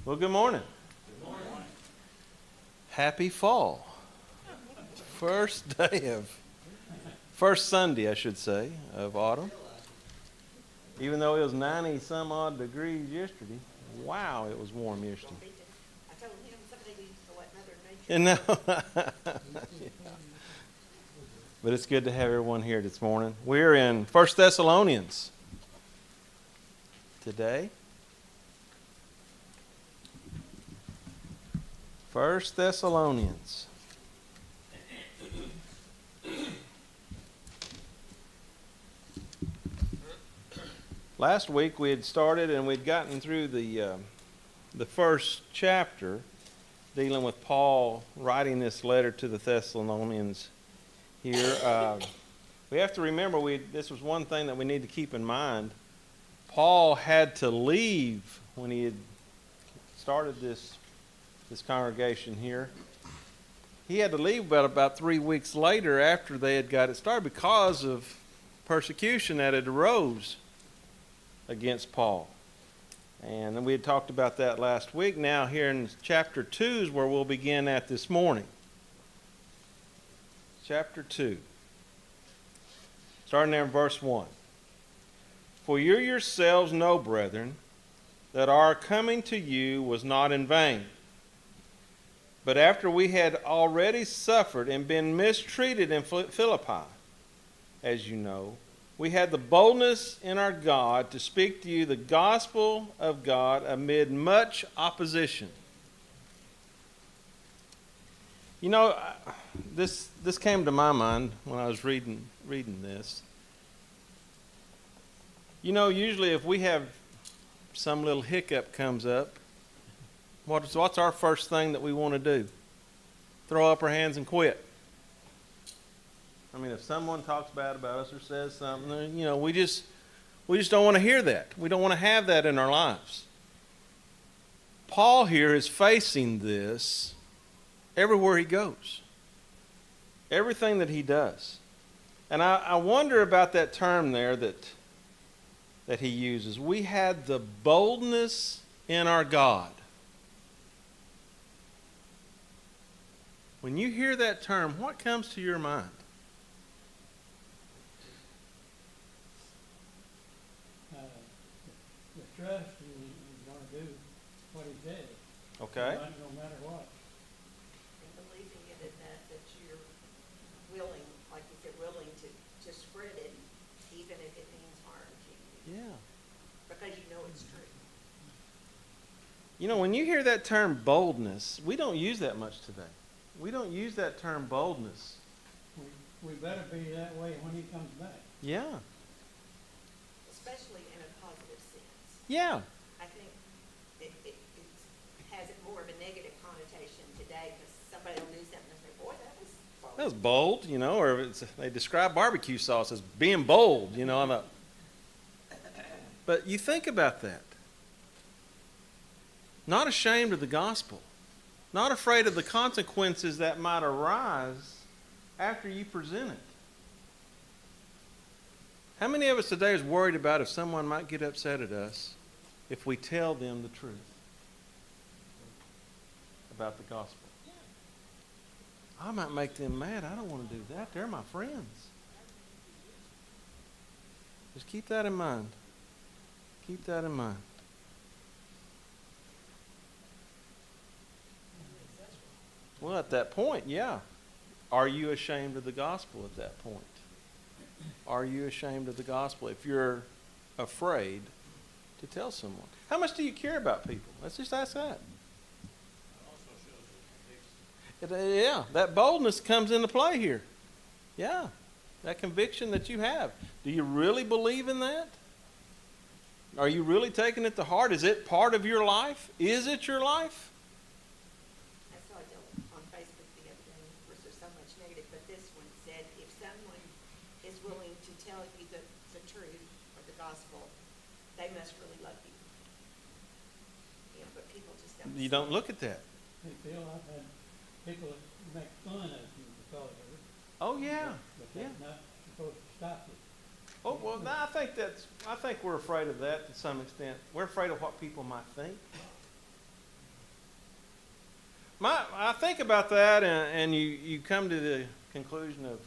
Well, good morning. Good morning. Happy fall. First Sunday, I should say, of autumn. Even though it was 90 some odd degrees yesterday. Wow, it was warm yesterday. I told him somebody needs to let Mother Nature. Yeah. But it's good to have everyone here this morning. We're in 1 Thessalonians today. 1 Thessalonians. Last week we had started and we'd gotten through the first chapter dealing with Paul writing this letter to the Thessalonians here. We have to remember this was one thing that we need to keep in mind. Paul had to leave when he had started this congregation here. He had to leave about 3 weeks later after they had got it started because of persecution that had arose against Paul. And then we had talked about that last week. Now here in chapter 2 is where we'll begin at this morning. Chapter 2. Starting there in verse 1. For you yourselves know, brethren, that our coming to you was not in vain. But after we had already suffered and been mistreated in Philippi, as you know, we had the boldness in our God to speak to you the gospel of God amid much opposition. You know, this came to my mind when I was reading this. You know, usually if we have some little hiccup comes up, what's our first thing that we want to do? Throw up our hands and quit. I mean, if someone talks bad about us or says something, you know, we just don't want to hear that. We don't want to have that in our lives. Paul here is facing this everywhere he goes. Everything that he does. And I wonder about that term there that he uses. We had the boldness in our God. When you hear that term, what comes to your mind? The trust is going to do what he says. Okay. No matter what. And believing it in that you're willing, like you said, willing to spread it, even if it means harm to you. Yeah. Because you know it's true. You know, when you hear that term boldness, we don't use that much today. We don't use that term boldness. We better be that way when he comes back. Yeah. Especially in a positive sense. Yeah. I think it has more of a negative connotation today because somebody will do something and say, boy, that was bold. That was bold, you know, or they describe barbecue sauce as being bold, you know. But you think about that. Not ashamed of the gospel. Not afraid of the consequences that might arise after you present it. How many of us today is worried about if someone might get upset at us if we tell them the truth about the gospel? I might make them mad. I don't want to do that. They're my friends. Just keep that in mind. Keep that in mind. Well, at that point, yeah. Are you ashamed of the gospel at that point? Are you ashamed of the gospel if you're afraid to tell someone? How much do you care about people? Let's just ask that. Yeah, that boldness comes into play here. Yeah, that conviction that you have. Do you really believe in that? Are you really taking it to heart? Is it part of your life? Is it your life? I saw it on Facebook the other day. Of course, there's so much negative, but this one said, if someone is willing to tell you the truth or the gospel, they must really love you. You know, but people just don't. You don't look at that. Hey, Phil, I've had people that make fun of you because of it. Oh, yeah. But Yeah. that's not supposed to stop you. Oh, well, no, I think we're afraid of that to some extent. We're afraid of what people might think. I think about that, and you come to the conclusion of,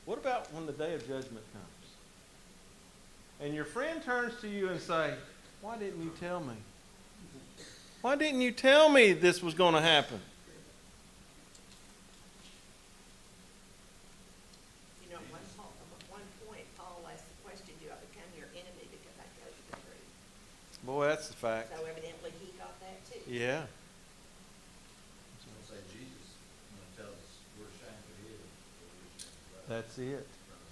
what about when the day of judgment comes? And your friend turns to you and say, why didn't you tell me? Why didn't you tell me this was going to happen? You know, at one point, Paul asked the question, do I become your enemy because I tell you the truth? Boy, that's the fact. So evidently he got that too. Yeah. Say Jesus, when it tells us we're ashamed of him, we're ashamed of us. That's it. From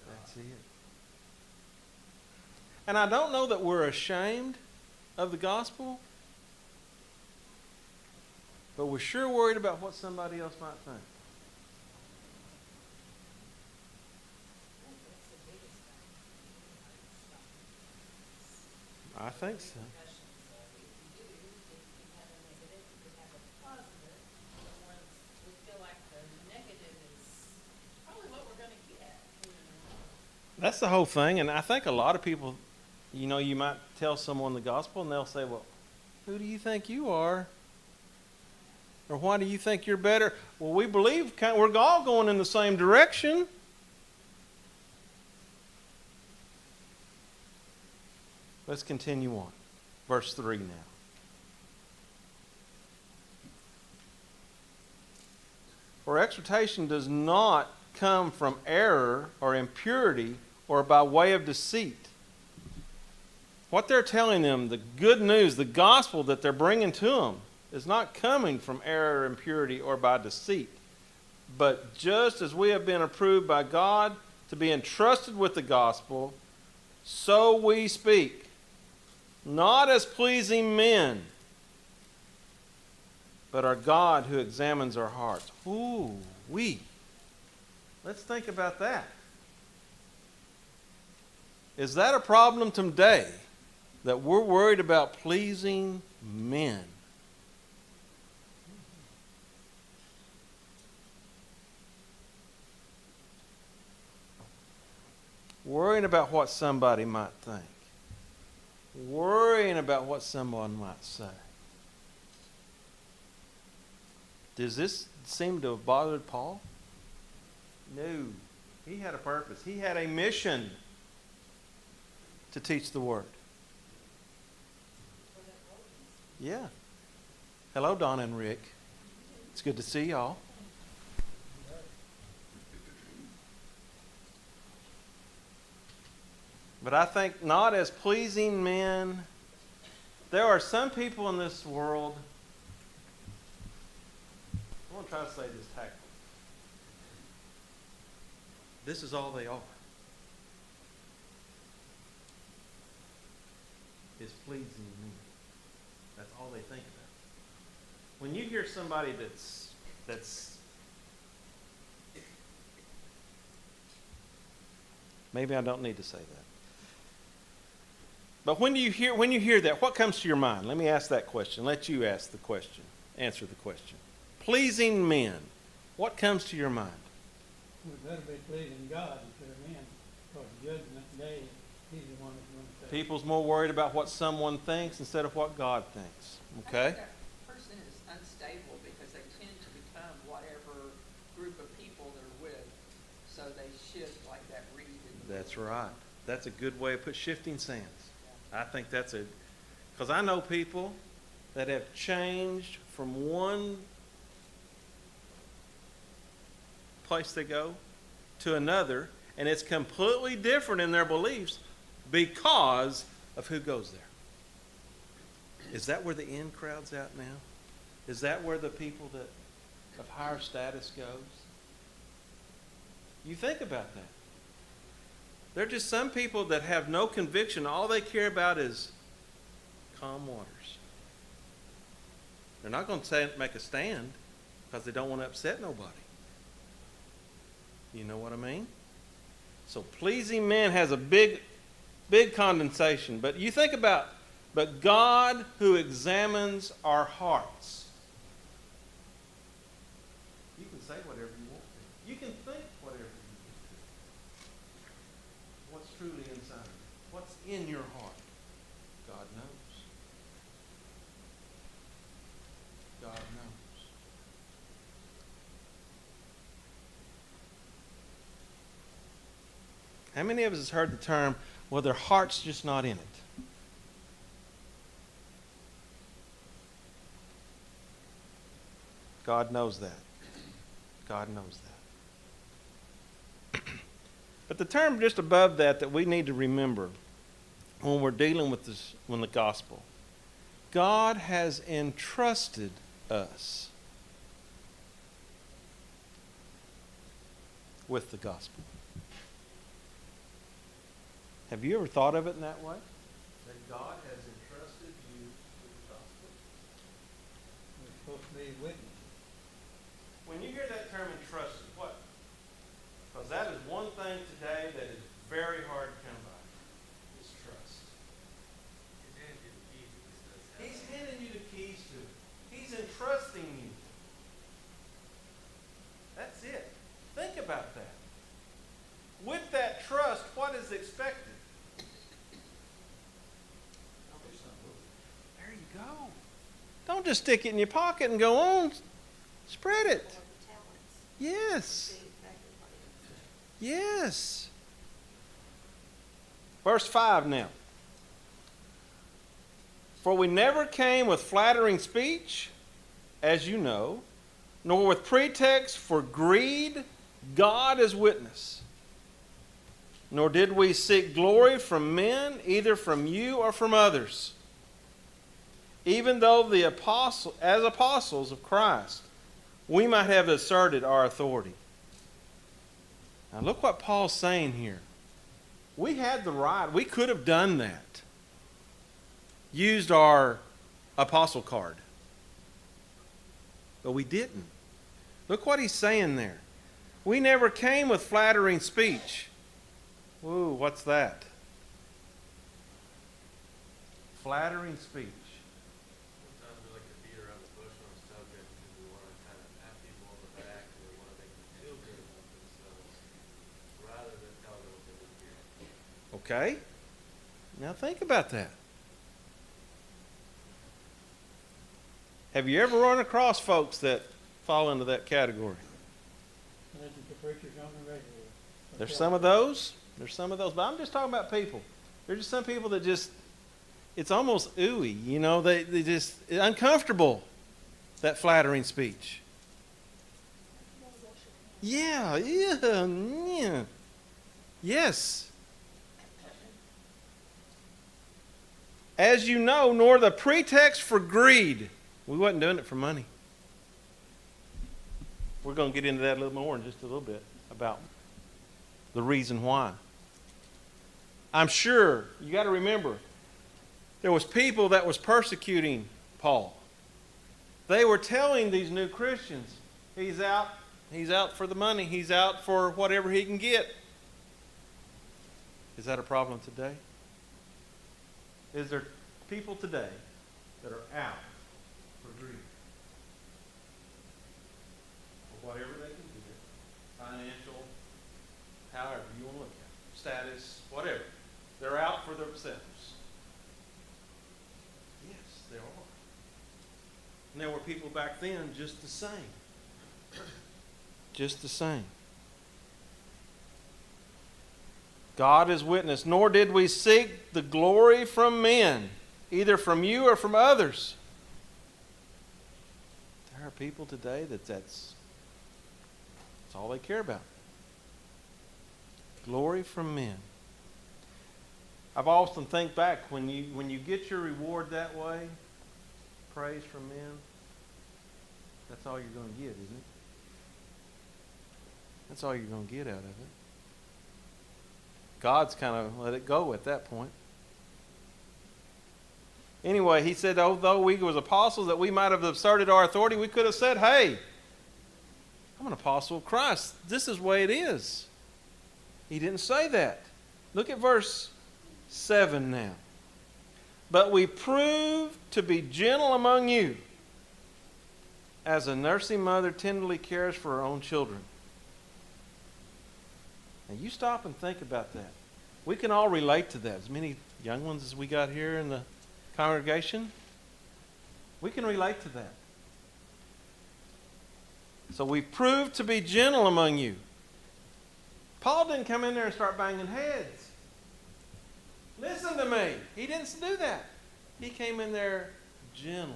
God. That's it. And I don't know that we're ashamed of the gospel, but we're sure worried about what somebody else might think. I think that's the biggest thing. I think so. Discussions of if you do, if you have a negative, you could have a positive. But once we feel like the negative is probably what we're gonna get, you know. That's the whole thing. And I think a lot of people, you might tell someone the gospel and they'll say, well, who do you think you are? Or why do you think you're better? Well, we believe we're all going in the same direction. Let's continue on. Verse 3 now. For exhortation does not come from error or impurity or by way of deceit. What they're telling them, the good news, the gospel that they're bringing to them, is not coming from error, impurity, or by deceit. But just as we have been approved by God to be entrusted with the gospel, so we speak, not as pleasing men, but our God who examines our hearts. Ooh, let's think about that. Is that a problem today, that we're worried about pleasing men? Worrying about what somebody might think. Worrying about what someone might say. Does this seem to have bothered Paul? No. He had a purpose. He had a mission to teach the Word. Yeah. Hello, Don and Rick. It's good to see y'all. But I think not as pleasing men. There are some people in this world, I want to try to say this tactfully. This is all they are. Is pleasing men. That's all they think about. When you hear somebody that's maybe I don't need to say that. But when you hear that, what comes to your mind? Let me ask that question. Let you ask the question. Answer the question. Pleasing men. What comes to your mind? We better be pleasing God instead of men, because judgment day, he's the one that's going to say. People's more worried about what someone thinks instead of what God thinks. Okay? I think that person is unstable because they tend to become whatever group of people they're with. So they shift like that reed in the That's wind. right. That's a good way of put shifting sands. I think that's because I know people that have changed from one place they go to another, and it's completely different in their beliefs because of who goes there. Is that where the in crowd's at now? Is that where the people that of higher status goes? You think about that. There are just some people that have no conviction. All they care about is calm waters. They're not going to make a stand because they don't want to upset nobody. You know what I mean? So pleasing men has a big condensation. But you think about, but God who examines our hearts. You can say whatever you want to. You can think whatever you want to. What's truly inside of you? What's in your heart? God knows. God knows. How many of us has heard the term, well, their heart's just not in it? God knows that. God knows that. But the term just above that we need to remember when we're dealing with this, when the gospel, God has entrusted us with the gospel. Have you ever thought of it in that way? That God has entrusted you with the gospel? We're supposed to be witnesses. When you hear that term entrusted, what? Because that is one thing today that is very hard to come by. Is trust. He's handing you the keys to it. He's entrusting you. That's it. Think about that. With that trust, what is expected? There you go. Don't just stick it in your pocket and go on. Spread it. Or the talents. Yes. See exactly what it is. Yes. Verse 5 now. For we never came with flattering speech, as you know, nor with pretext for greed, God is witness. Nor did we seek glory from men, either from you or from others. Even though as apostles of Christ, we might have asserted our authority. Now look what Paul's saying here. We had the right, we could have done that. Used our apostle card. But we didn't. Look what he's saying there. We never came with flattering speech. Ooh, what's that? Flattering speech. Sometimes we like to beat around the bush on a subject because we want to kind of pat people on the back and we want to make them feel good about themselves rather than tell them what they would hear. Okay? Now think about that. Have you ever run across folks that fall into that category? Listen to preachers on the regular. There's some of those. There's some of those. But I'm just talking about people. There's just some people that just, it's almost ooey. You know, they just, uncomfortable, that flattering speech. Yeah. Yes. As you know, nor the pretext for greed. We wasn't doing it for money. We're going to get into that a little more in just a little bit about the reason why. I'm sure, you got to remember, there was people that was persecuting Paul. They were telling these new Christians, he's out for the money, he's out for whatever he can get. Is that a problem today? Is there people today that are out for greed? For whatever they can get, financial, however you want to look at it, status, whatever. They're out for themselves. Yes, there are. And there were people back then just the same. Just the same. God is witness, nor did we seek the glory from men, either from you or from others. There are people today that's all they care about. Glory from men. I've often think back when you get your reward that way, praise from men, that's all you're going to get, isn't it? That's all you're going to get out of it. God's kind of let it go at that point. Anyway, he said, although we was apostles, that we might have asserted our authority, we could have said, hey, I'm an apostle of Christ. This is the way it is. He didn't say that. Look at verse 7 now. But we proved to be gentle among you, as a nursing mother tenderly cares for her own children. Now you stop and think about that. We can all relate to that. As many young ones as we got here in the congregation, we can relate to that. So we proved to be gentle among you, Paul didn't come in there and start banging heads. Listen to me. He didn't do that. He came in there gentle.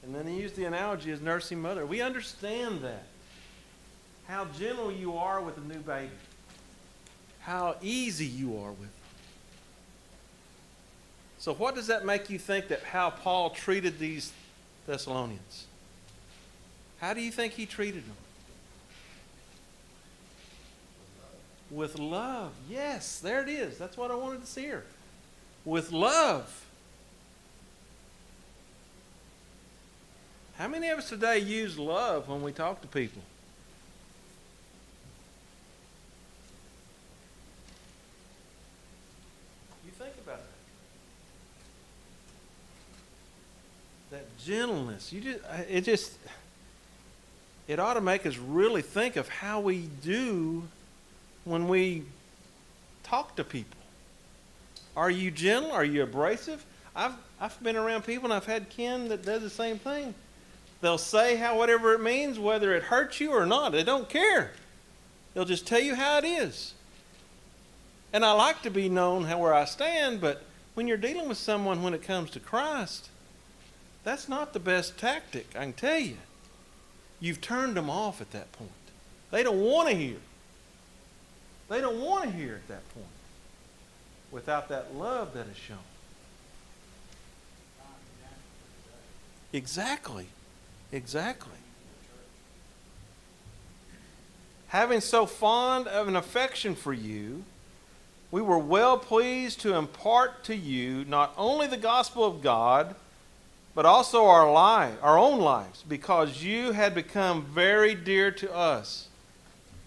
And then he used the analogy as nursing mother. We understand that. How gentle you are with a new baby. How easy you are with it. So what does that make you think that how Paul treated these Thessalonians? How do you think he treated them? With love. Yes, there it is. That's what I wanted to see here. With love. How many of us today use love when we talk to people? You think about that. That gentleness. It ought to make us really think of how we do when we talk to people. Are you gentle? Are you abrasive? I've been around people and I've had kin that does the same thing. They'll say whatever it means, whether it hurts you or not. They don't care. They'll just tell you how it is. And I like to be known where I stand, but when you're dealing with someone when it comes to Christ, that's not the best tactic, I can tell you. You've turned them off at that point. They don't want to hear. They don't want to hear at that point without that love that is shown. Exactly. Exactly. Having so fond of an affection for you, we were well pleased to impart to you not only the gospel of God, but also our own lives, because you had become very dear to us.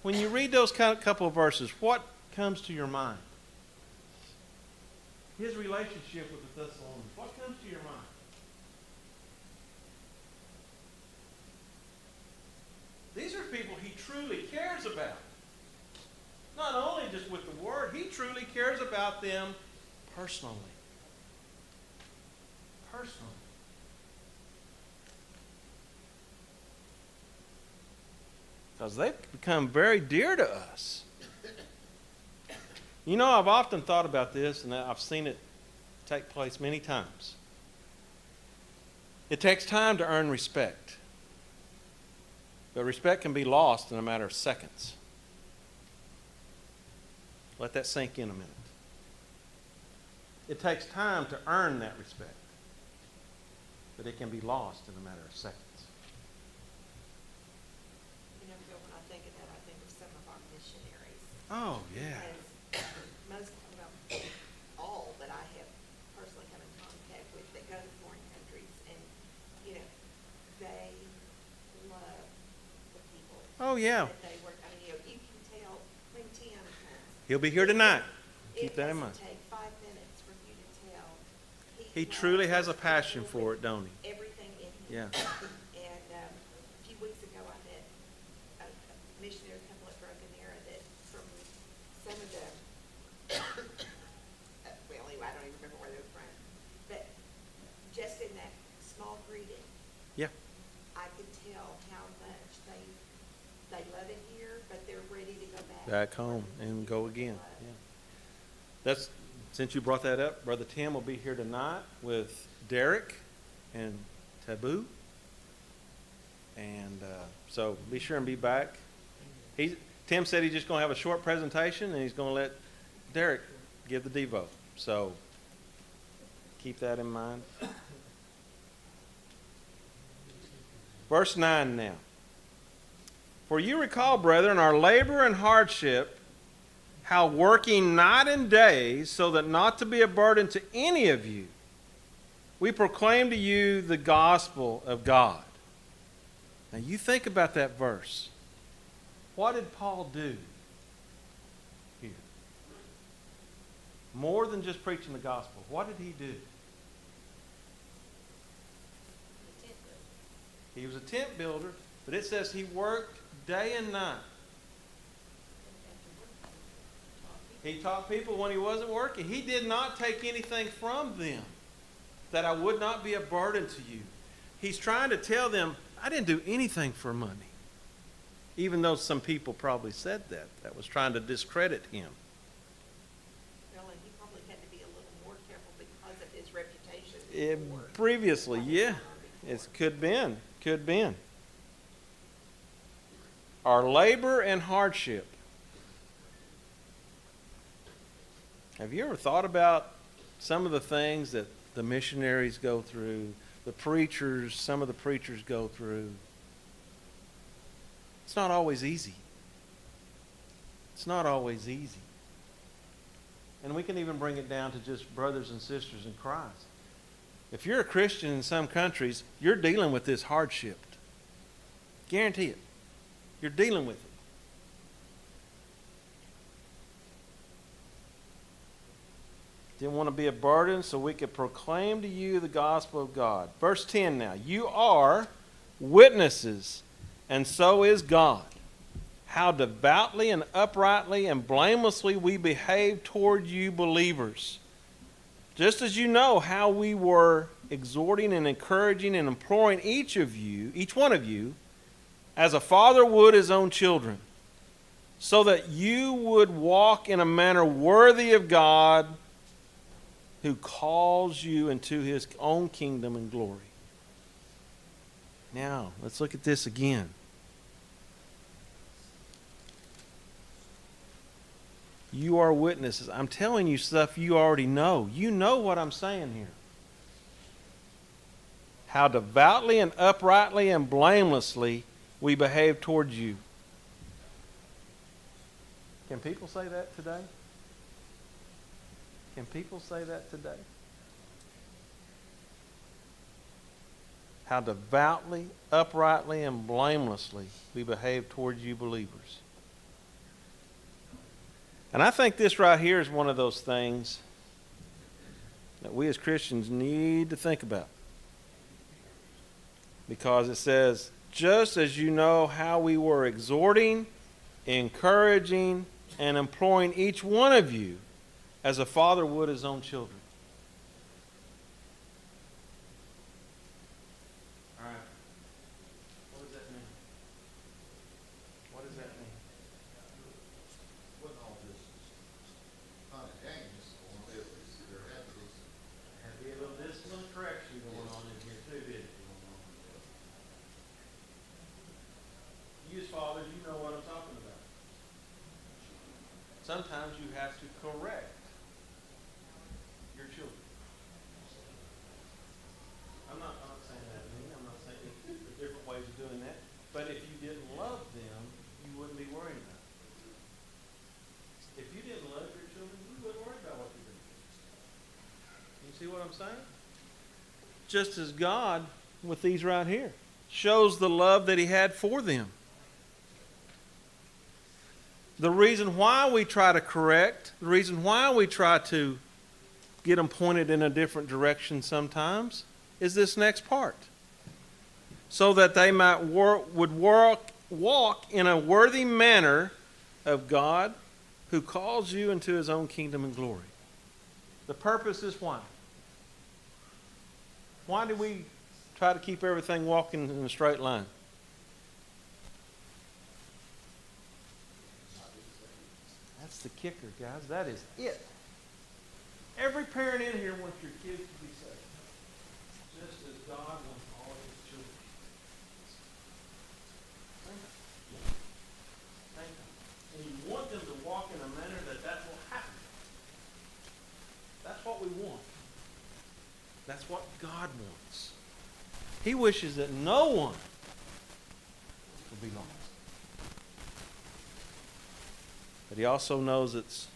When you read those couple of verses, what comes to your mind? His relationship with the Thessalonians. What comes to your mind? These are people he truly cares about. Not only just with the word, he truly cares about them personally. Personally. Because they've become very dear to us. You know, I've often thought about this, and I've seen it take place many times. It takes time to earn respect. But respect can be lost in a matter of seconds. Let that sink in a minute. It takes time to earn that respect. But it can be lost in a matter of seconds. You know, Bill, when I think of that, I think of some of our missionaries. Oh, yeah. As most, well, all that I have personally come in contact with that go to foreign countries, and, you know, they love the people Oh, yeah. that they work. I mean, you know, you can tell when Tim comes. He'll be here tonight. Keep that in mind. It doesn't take 5 minutes for you to tell. He loves truly has a those passion people for with it, don't he? everything in him. Yeah. And a few weeks ago, I met a missionary couple at Broken Arrow that from some of the, well, anyway, I don't even remember where they were from. But just in that small greeting, Yeah. I could tell how much they love it here, but they're ready to go back. Back home and go again. Yeah. Since you brought that up, Brother Tim will be here tonight with Derek and Taboo. And so be sure and be back. Tim said he's just going to have a short presentation and he's going to let Derek give the Devo. So keep that in mind. Verse 9 now. For you recall, brethren, our labor and hardship, how working night and day, so that not to be a burden to any of you, we proclaim to you the gospel of God. Now you think about that verse. What did Paul do here? More than just preaching the gospel. What did he do? He was a tent builder, but it says he worked day and night. He taught people when he wasn't working. He did not take anything from them, that I would not be a burden to you. He's trying to tell them, I didn't do anything for money. Even though some people probably said that was trying to discredit him. Well, and he probably had to be a little more careful because of his reputation. before. Previously, yeah. It could been. Our labor and hardship. Have you ever thought about some of the things that the missionaries go through, some of the preachers go through? It's not always easy. It's not always easy. And we can even bring it down to just brothers and sisters in Christ. If you're a Christian in some countries, you're dealing with this hardship. Guarantee it. You're dealing with it. Didn't want to be a burden, so we could proclaim to you the gospel of God. Verse 10 now. You are witnesses, and so is God, how devoutly and uprightly and blamelessly we behave toward you believers. Just as you know how we were exhorting and encouraging and imploring each one of you, as a father would his own children, so that you would walk in a manner worthy of God, who calls you into his own kingdom and glory. Now, let's look at this again. You are witnesses. I'm telling you stuff you already know. You know what I'm saying here. How devoutly and uprightly and blamelessly we behave towards you. Can people say that today? Can people say that today? How devoutly, uprightly, and blamelessly we behave towards you believers. And I think this right here is one of those things that we as Christians need to think about. Because it says, just as you know how we were exhorting, encouraging, and imploring each one of you, as a father would his own children. All right. What does that mean? What does that mean? What all this is spontaneous, or there had to be some. Had to be a little discipline correction going on in here too, didn't it? You as fathers, you know what I'm talking about. Sometimes you have to correct your children. I'm not saying that mean. I'm not saying there's different ways of doing that. But if you didn't love them, you wouldn't be worried about it. If you didn't love your children, you wouldn't worry about what you're doing. You see what I'm saying? Just as God, with these right here, shows the love that he had for them. The reason why we try to correct, the reason why we try to get them pointed in a different direction sometimes is this next part. So that they might walk in a worthy manner of God, who calls you into his own kingdom and glory. The purpose is why? Why do we try to keep everything walking in a straight line? That's the kicker, guys. That is it. Every parent in here wants your kids to be saved, just as God wants all of his children. Think. And you want them to walk in a manner that will happen. That's what we want. That's what God wants. He wishes that no one will be lost. But he also knows it's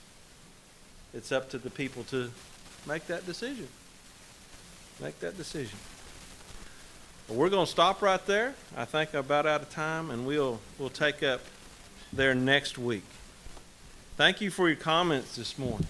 up to the people to make that decision. Make that decision. Well, we're going to stop right there. I think I'm about out of time, and we'll take up there next week. Thank you for your comments this morning.